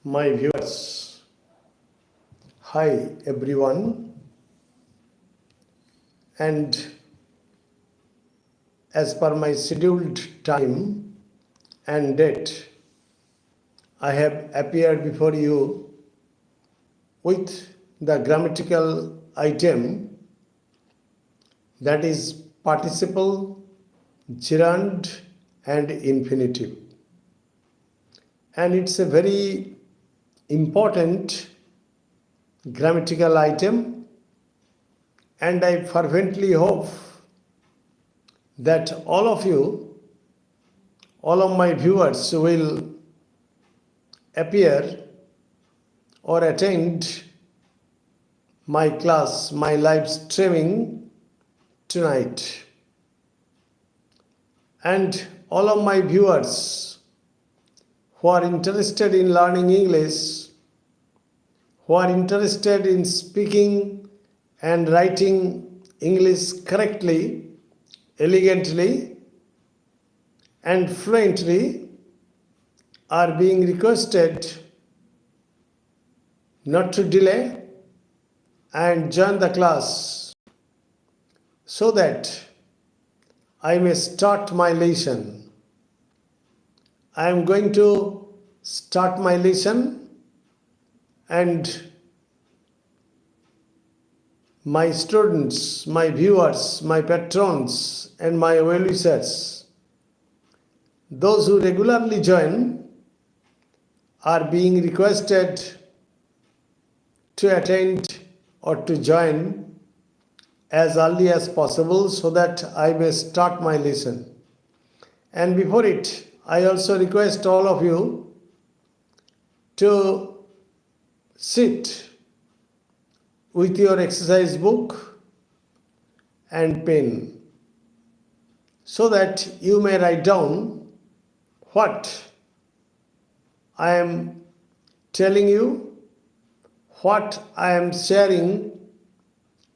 My viewers, hi everyone, and as per my scheduled time and date, I have appeared before you with the grammatical item that is participle, gerund, and infinitive. And it's a very important grammatical item, and I fervently hope that all of my viewers will appear or attend my class, my live streaming tonight. And all of my viewers who are interested in learning English, who are interested in speaking and writing English correctly, elegantly, and fluently, are being requested not to delay and join the class so that I may start my lesson. I am going to start my lesson, and my students, my viewers, my patrons, and my well-wishers, those who regularly join, are being requested to attend or to join as early as possible so that I may start my lesson. And before it, I also request all of you to sit with your exercise book and pen so that you may write down what I am telling you, what I am sharing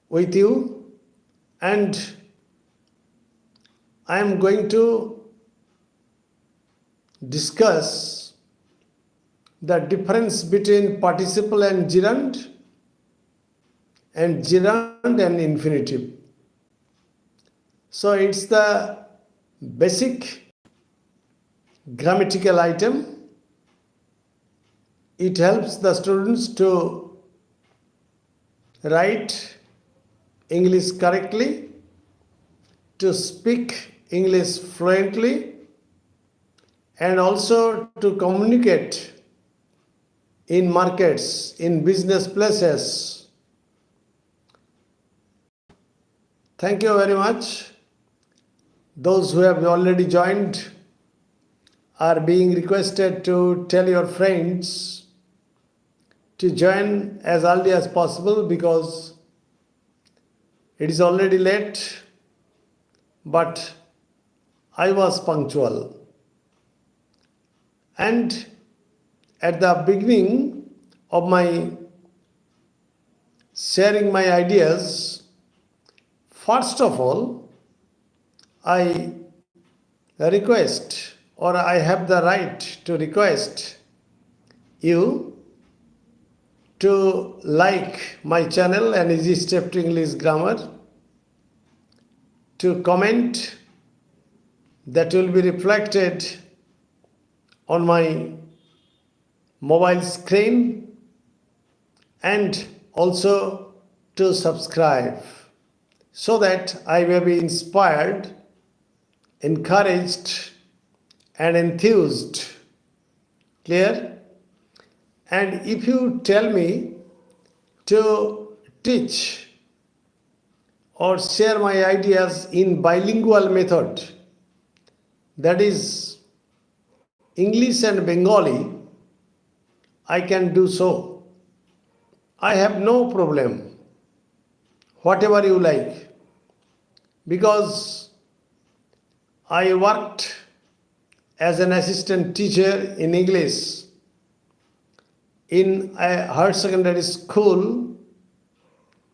with you, and I am going to discuss the difference between participle and gerund and infinitive. So it's the basic grammatical item. It helps the students to write English correctly, to speak English fluently, and also to communicate in markets, in business places. Thank you very much. Those who have already joined are being requested to tell your friends to join as early as possible because it is already late, but I was punctual. And at the beginning of my sharing my ideas, first of all, I request, or I have the right to request you to like my channel, An Easy Step to English Grammar, to comment that will be reflected on my mobile screen, and also to subscribe so that I may be inspired, encouraged, and enthused. Clear? And if you tell me to teach or share my ideas in bilingual method, that is English and Bengali, I can do so. I have no problem, whatever you like, because I worked as an assistant teacher in English in a higher secondary school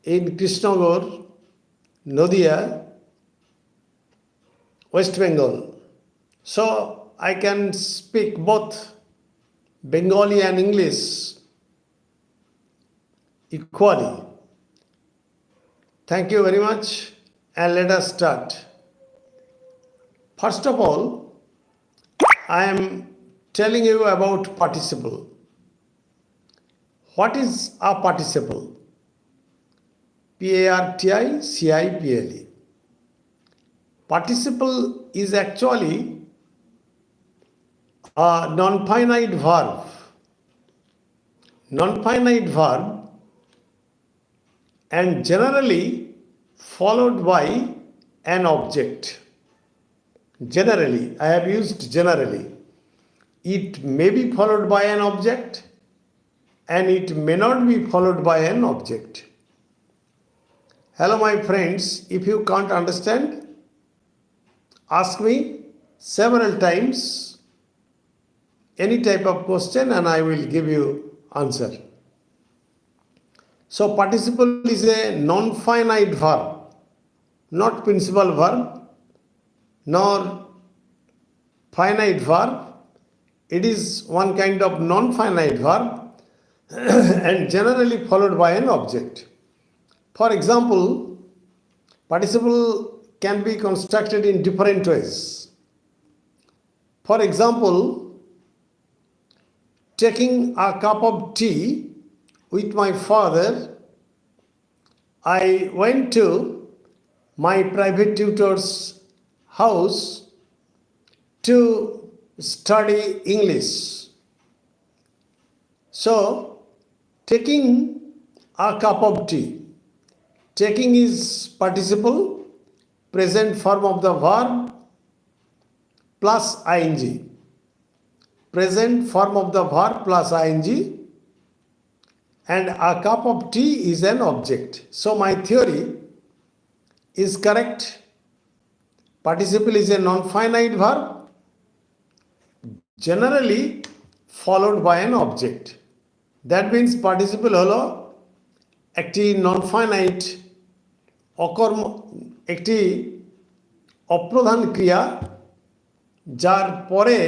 in Krishnagore, Nadia, West Bengal. So I can speak both Bengali and English equally. Thank you very much, and let us start. First of all, I am telling you about participle. What is a participle? Participle. Participle is actually a nonfinite verb. Nonfinite verb, and generally followed by an object. Generally, I have used generally. It may be followed by an object and it may not be followed by an object. Hello, my friends. If you can't understand, ask me several times any type of question and I will give you answer. So, participle is a non-finite verb, not principal verb, nor finite verb. It is one kind of non-finite verb and generally followed by an object. For example, participle can be constructed in different ways. For example, taking a cup of tea with my father, I went to my private tutor's house to study English. So, taking a cup of tea. Taking is participle, present form of the verb plus ing. Present form of the verb plus ing, and a cup of tea is an object. So, my theory is correct. Participle is a non-finite verb, generally followed by an object. That means participle হলো একটি non-finite একটি অপ্রধান ক্রিয়া যার পরে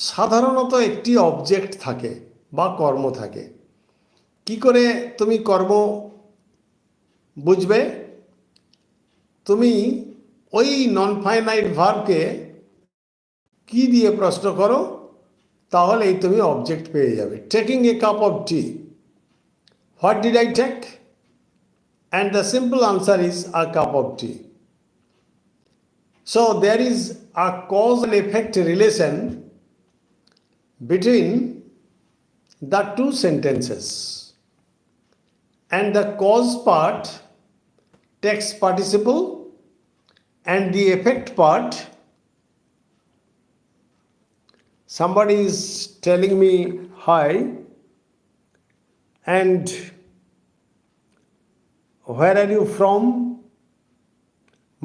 সাধারণত একটি object থাকে বা কর্ম থাকে। কি করে তুমি কর্ম বুঝবে? তুমি ওই non-finite ভার্বকে কি দিয়ে প্রশ্ন করো, তাহলেই তুমি অবজেক্ট পেয়ে যাবে। Taking a cup of tea, what did I take? And the simple answer is a cup of tea. So there is a cause and effect relation between the two sentences, and the cause part takes participle and the effect part. Somebody is telling me hi, and where are you from,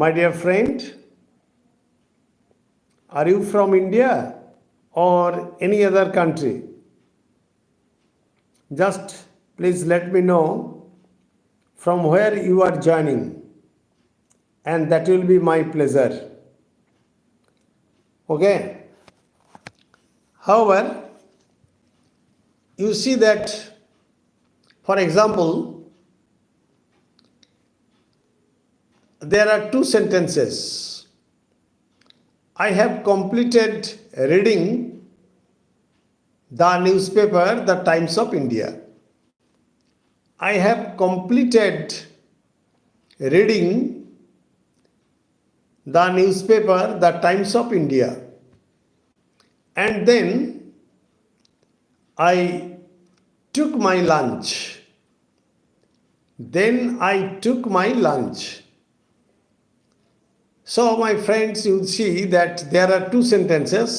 my dear friend? Are you from India or any other country? Just please let me know from where you are joining, and that will be my pleasure. Okay? However, you see that, for example, there are two sentences. I have completed reading the newspaper, The Times of India. I have completed reading the newspaper, The Times of India. And then I took my lunch. Then I took my lunch. So, my friends, you see that there are two sentences,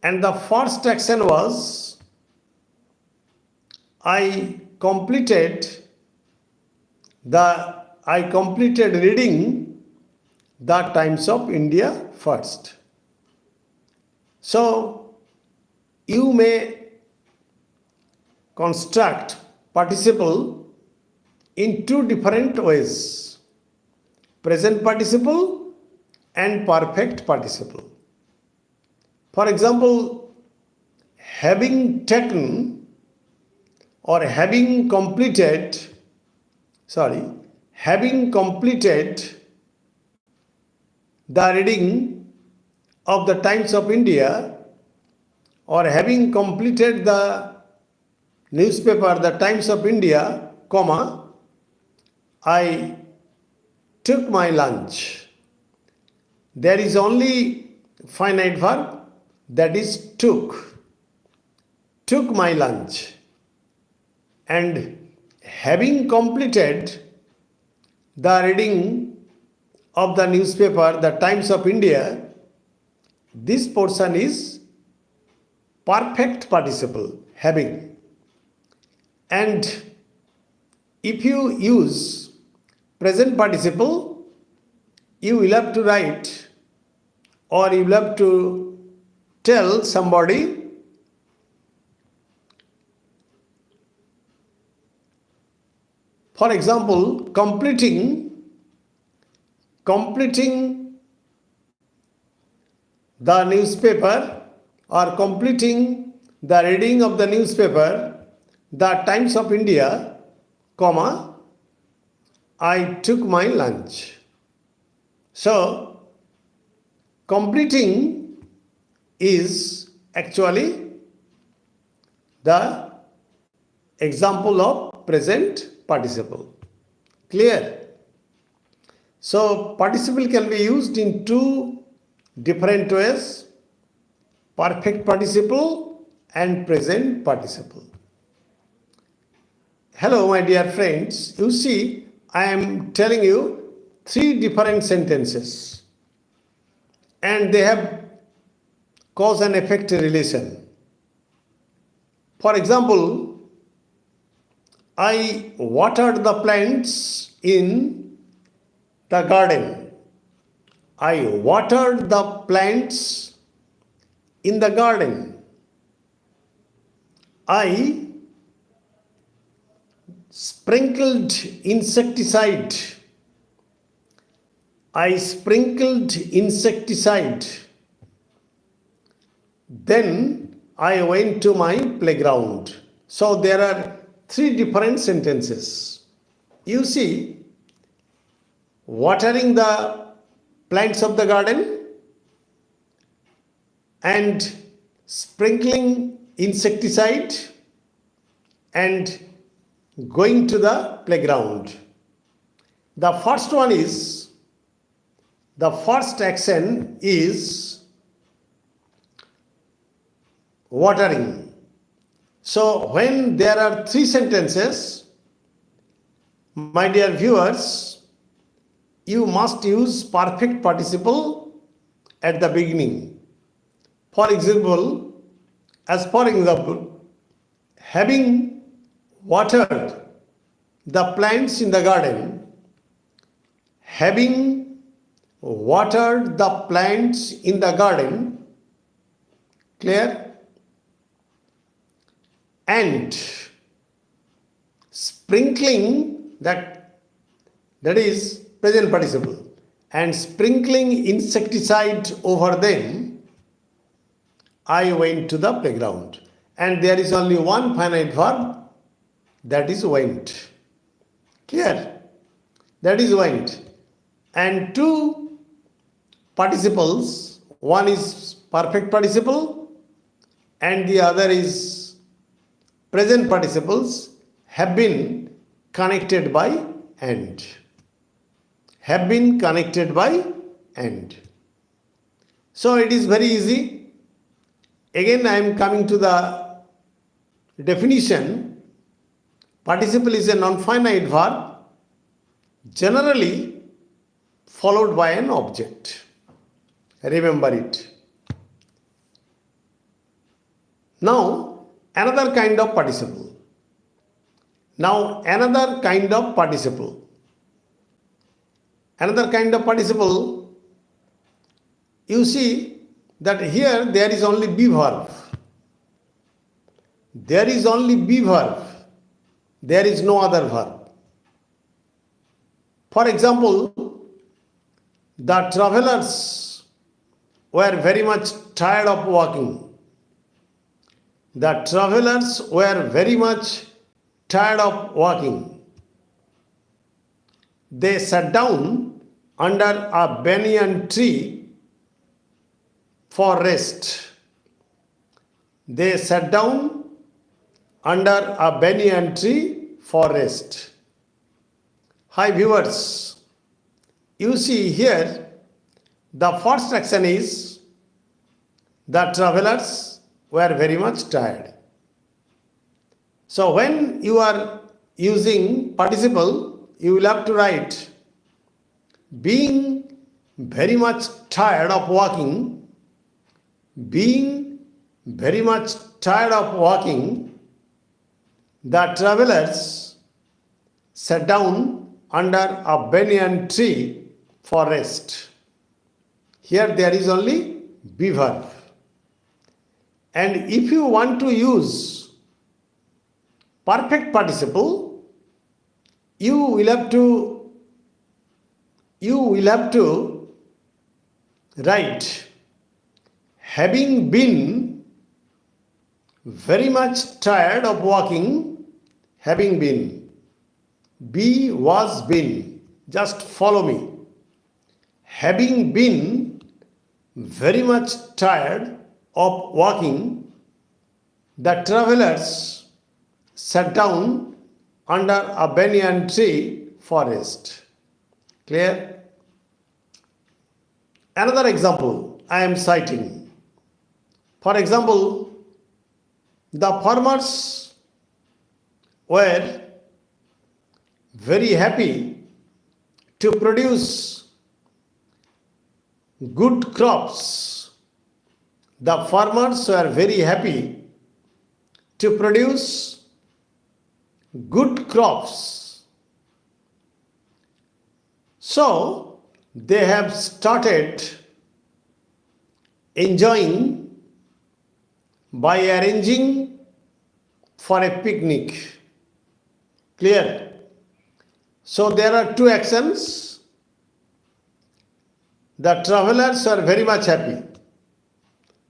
and the first action was I completed reading the Times of India first. So, you may construct participle in two different ways: present participle and perfect participle. For example, having taken or having completed the reading of the Times of India, or having completed the newspaper, the Times of India, comma, I took my lunch. There is only finite verb, that is took. Took my lunch. And having completed the reading of the newspaper, the Times of India, this portion is perfect participle, having. And if you use present participle, you will have to write, or you will have to tell somebody, for example, completing the newspaper, or completing the reading of the newspaper, the Times of India, comma, I took my lunch. So, completing is actually the example of present participle. Clear? So, participle can be used in two different ways: perfect participle and present participle. Hello, my dear friends. You see, I am telling you three different sentences, and they have cause and effect relation. For example, I watered the plants in the garden. I watered the plants in the garden. I sprinkled insecticide. I sprinkled insecticide. Then I went to my playground. So there are three different sentences. You see, watering the plants of the garden and sprinkling insecticide and going to the playground. The first action is watering. So when there are three sentences, my dear viewers, you must use perfect participle at the beginning. For example, having watered the plants in the garden, having watered the plants in the garden, clear? And sprinkling, that is present participle, and sprinkling insecticide over them, I went to the playground. And there is only one finite verb, that is went. Clear? That is went. And two participles, one is perfect participle and the other is present participles, have been connected by and. Have been connected by and. So it is very easy. Again, I am coming to the definition. Participle is a nonfinite verb, generally followed by an object. Remember it. Now, another kind of participle. Another kind of participle, you see that here there is only be verb. There is only be verb. There is no other verb. For example, the travelers were very much tired of walking. The travelers were very much tired of walking. They sat down under a banyan tree for rest. They sat down under a banyan tree for rest. Hi viewers, you see here the first action is the travelers were very much tired. So when you are using participle, you will have to write being very much tired of walking, being very much tired of walking, the travelers sat down under a banyan tree for rest. Here there is only be verb. And if you want to use perfect participle, you will have to write having been very much tired of walking, having been. Be was been. Just follow me. Having been very much tired of walking, the travelers sat down under a banyan tree for rest. Clear? Another example I am citing. For example, the farmers were very happy to produce good crops. The farmers were very happy to produce good crops. So they have started enjoying by arranging for a picnic. Clear? So there are two actions. The travelers are very much happy.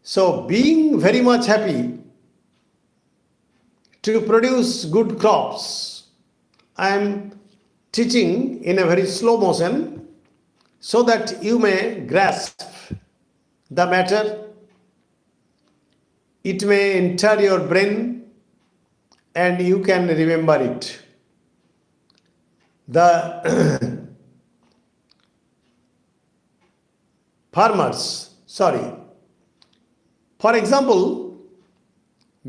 So being very much happy to produce good crops, I am teaching in a very slow motion so that you may grasp the matter. It may enter your brain and you can remember it. The farmers, for example,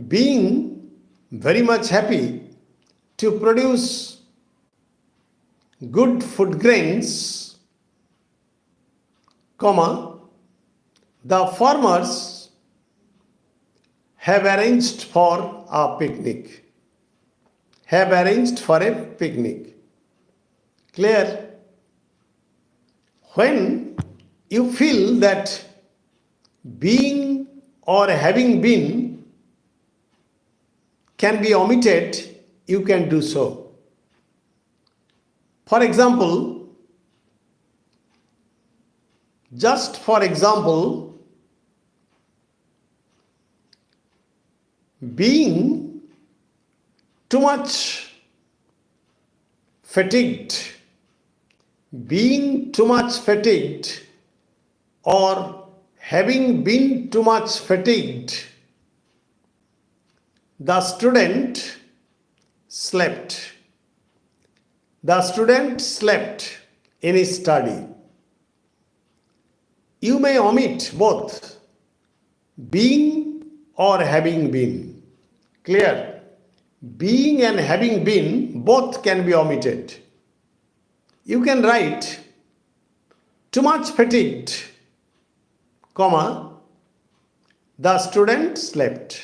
being very much happy to produce good food grains, the farmers have arranged for a picnic. Have arranged for a picnic. Clear? When you feel that being or having been can be omitted, you can do so. For example, just for example, being too much fatigued, being too much fatigued, or having been too much fatigued, the student slept. The student slept in his study. You may omit both being or having been. Clear? Being and having been both can be omitted. You can write too much fatigued, the student slept.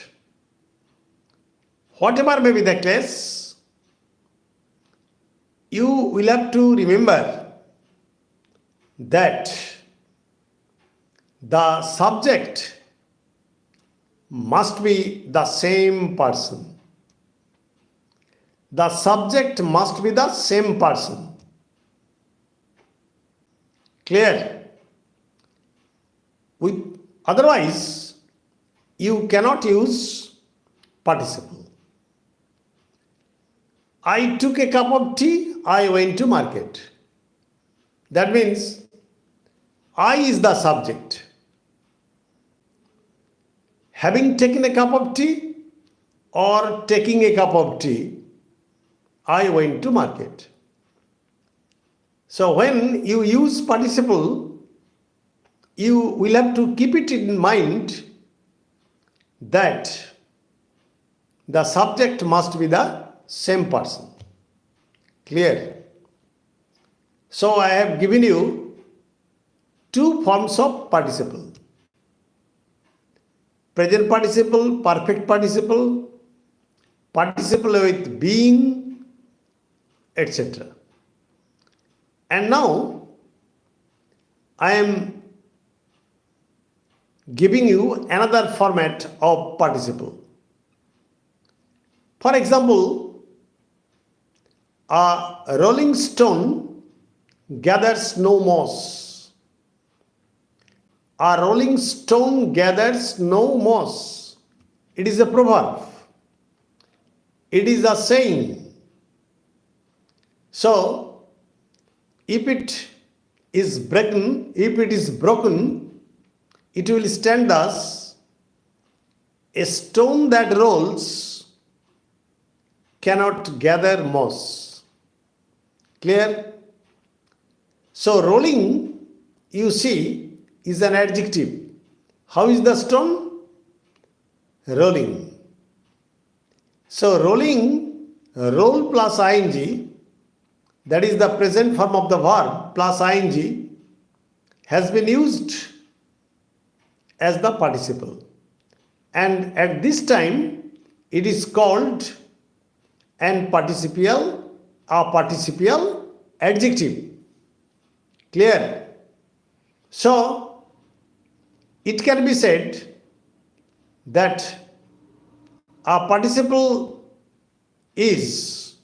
Whatever may be the case, you will have to remember that the subject must be the same person. The subject must be the same person. Clear? Otherwise, you cannot use participle. I took a cup of tea, I went to market. That means I is the subject. Having taken a cup of tea or taking a cup of tea, I went to market. So when you use participle, you will have to keep it in mind that the subject must be the same person. Clear? So I have given you two forms of participle. Present participle, perfect participle, participle with being, etc. And now I am giving you another format of participle. For example, a rolling stone gathers no moss. A rolling stone gathers no moss. It is a proverb. It is a saying. So, if it is broken, it will stand as a stone that rolls cannot gather moss. Clear? So rolling, you see, is an adjective. How is the stone? Rolling. So rolling, roll plus ing, that is the present form of the verb plus ing, has been used as the participle. And at this time, it is called a participial adjective. Clear? So, it can be said that a participle is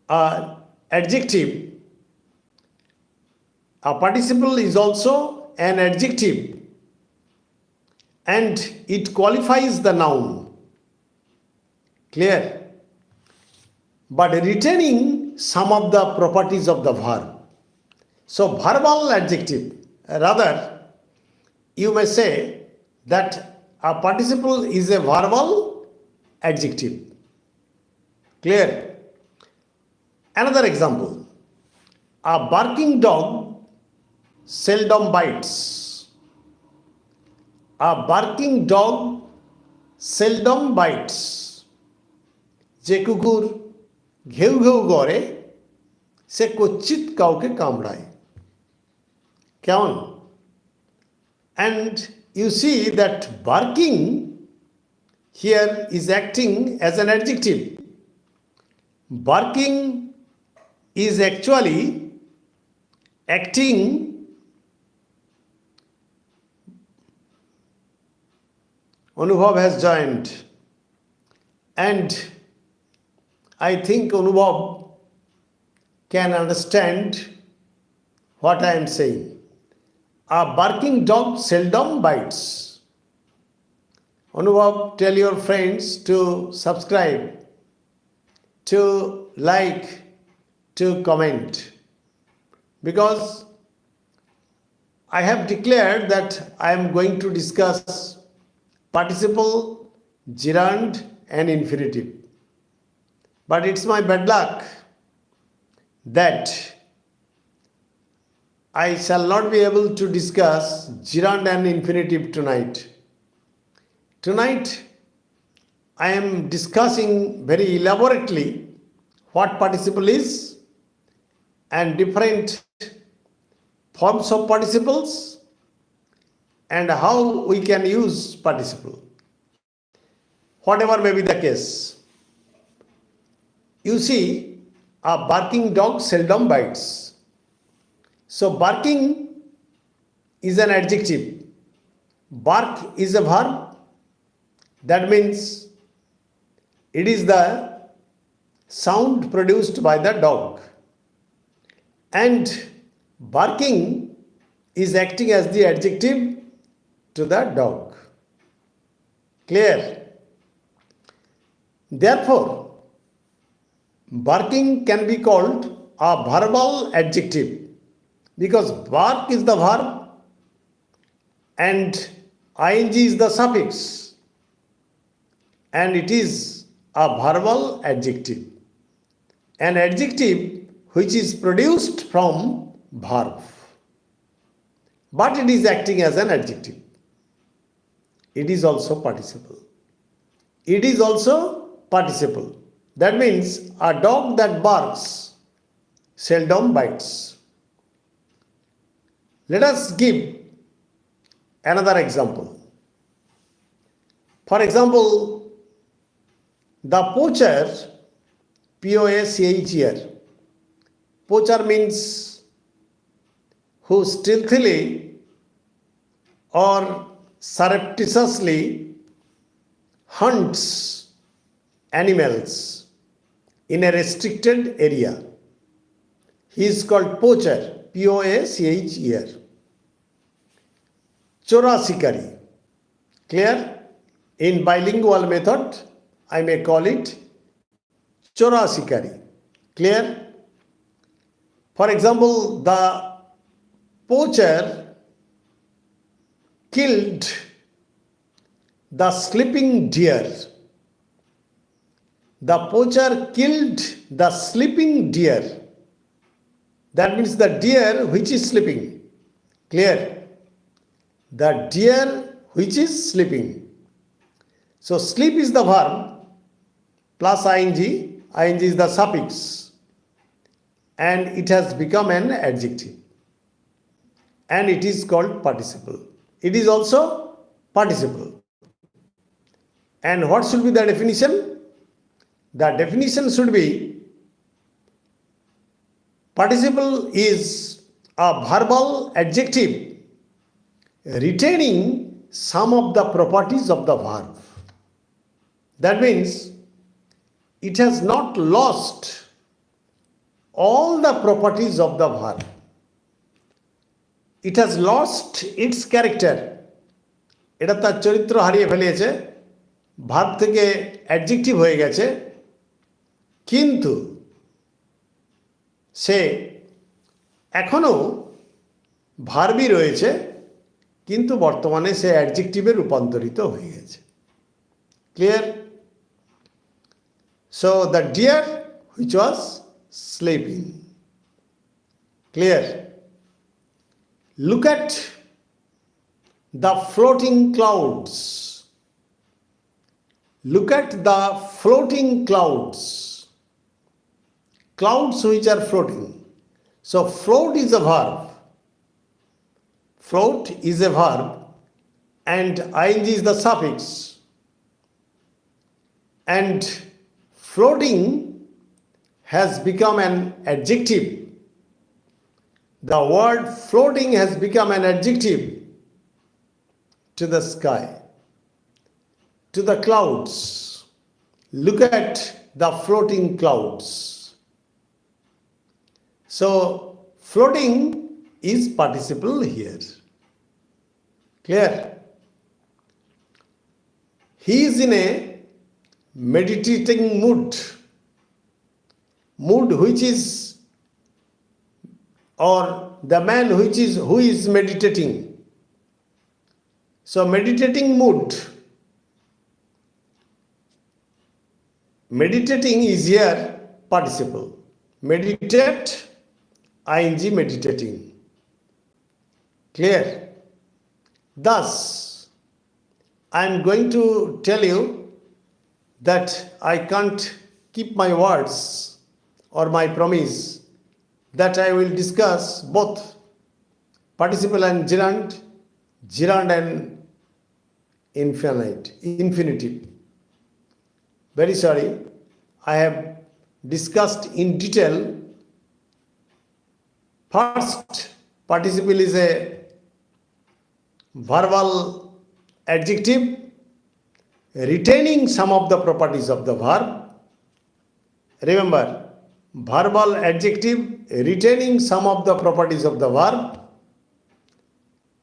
an adjective. A participle is also an adjective and it qualifies the noun. Clear? But retaining some of the properties of the verb. So verbal adjective, rather you may say that a participle is a verbal adjective. Clear? Another example, a barking dog seldom bites. A barking dog seldom bites. যে কুকুর ঘেউ ঘেউ করে সে কচ্ছিত কাউকে কামড়ায়। কেমন? And you see that barking here is acting as an adjective. Barking is actually acting Anubhav has joined, and I think Anubhav can understand what I am saying. A barking dog seldom bites. Anubhav, tell your friends to subscribe, to like, to comment, because I have declared that I am going to discuss participle, gerund and infinitive. But it's my bad luck that I shall not be able to discuss gerund and infinitive tonight. Tonight I am discussing very elaborately what participle is and different forms of participles and how we can use participle. Whatever may be the case. You see, a barking dog seldom bites. So barking is an adjective. Bark is a verb. That means it is the sound produced by the dog. And barking is acting as the adjective to the dog. Clear? Therefore, barking can be called a verbal adjective because bark is the verb and ing is the suffix, and it is a verbal adjective. An adjective which is produced from verb, but it is acting as an adjective. It is also participle. It is also participle. That means a dog that barks seldom bites. Let us give another example. For example, the poacher, P-O-A-C-H-E-R. Poacher means who stealthily or surreptitiously hunts animals in a restricted area. He is called poacher, P-O-A-C-H-E-R. Chora sikari. Clear? In bilingual method, I may call it chora sikari. Clear? For example, the poacher killed the sleeping deer. The poacher killed the sleeping deer. That means the deer which is sleeping. Clear? The deer which is sleeping. So sleep is the verb plus ing. Ing is the suffix. And it has become an adjective. And it is called participle. It is also participle. And what should be the definition? The definition should be participle is a verbal adjective retaining some of the properties of the verb. That means it has not lost all the properties of the verb. It has lost its character. এটা তার চরিত্র হারিয়ে ফেলেছে, verb থেকে adjective হয়ে গেছে, কিন্তু সে এখনো ভার্বই রয়েছে, কিন্তু বর্তমানে সে অ্যাডজেক্টিভে রূপান্তরিত হয়ে গেছে। Clear? So the deer which was sleeping. Clear? Look at the floating clouds. Look at the floating clouds. Clouds which are floating. So float is a verb. Float is a verb and ing is the suffix. And floating has become an adjective. The word floating has become an adjective to the sky, to the clouds. Look at the floating clouds. So, floating is participle here. Clear? He is in a meditating mood. Mood which is, or the man who is meditating. So meditating mood. Meditating is here participle. Meditate, ing meditating. Clear? Thus, I am going to tell you that I can't keep my words or my promise that I will discuss both participle and gerund, gerund and infinitive. Very sorry, I have discussed in detail. First, participle is a verbal adjective retaining some of the properties of the verb. Remember, verbal adjective retaining some of the properties of the verb.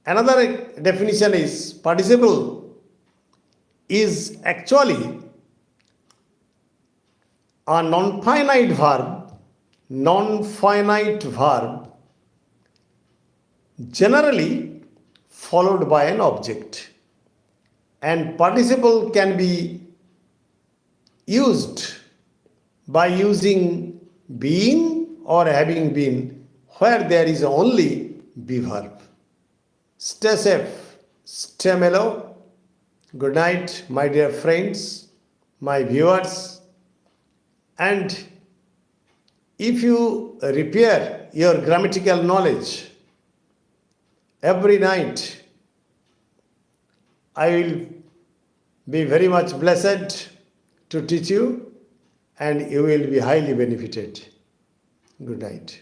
Another definition is participle is actually A non-finite verb generally followed by an object, and participle can be used by using being or having been where there is only be verb. Stay safe, stay mellow. Good night, my dear friends, my viewers. And if you repair your grammatical knowledge every night, I will be very much blessed to teach you, and you will be highly benefited. Good night.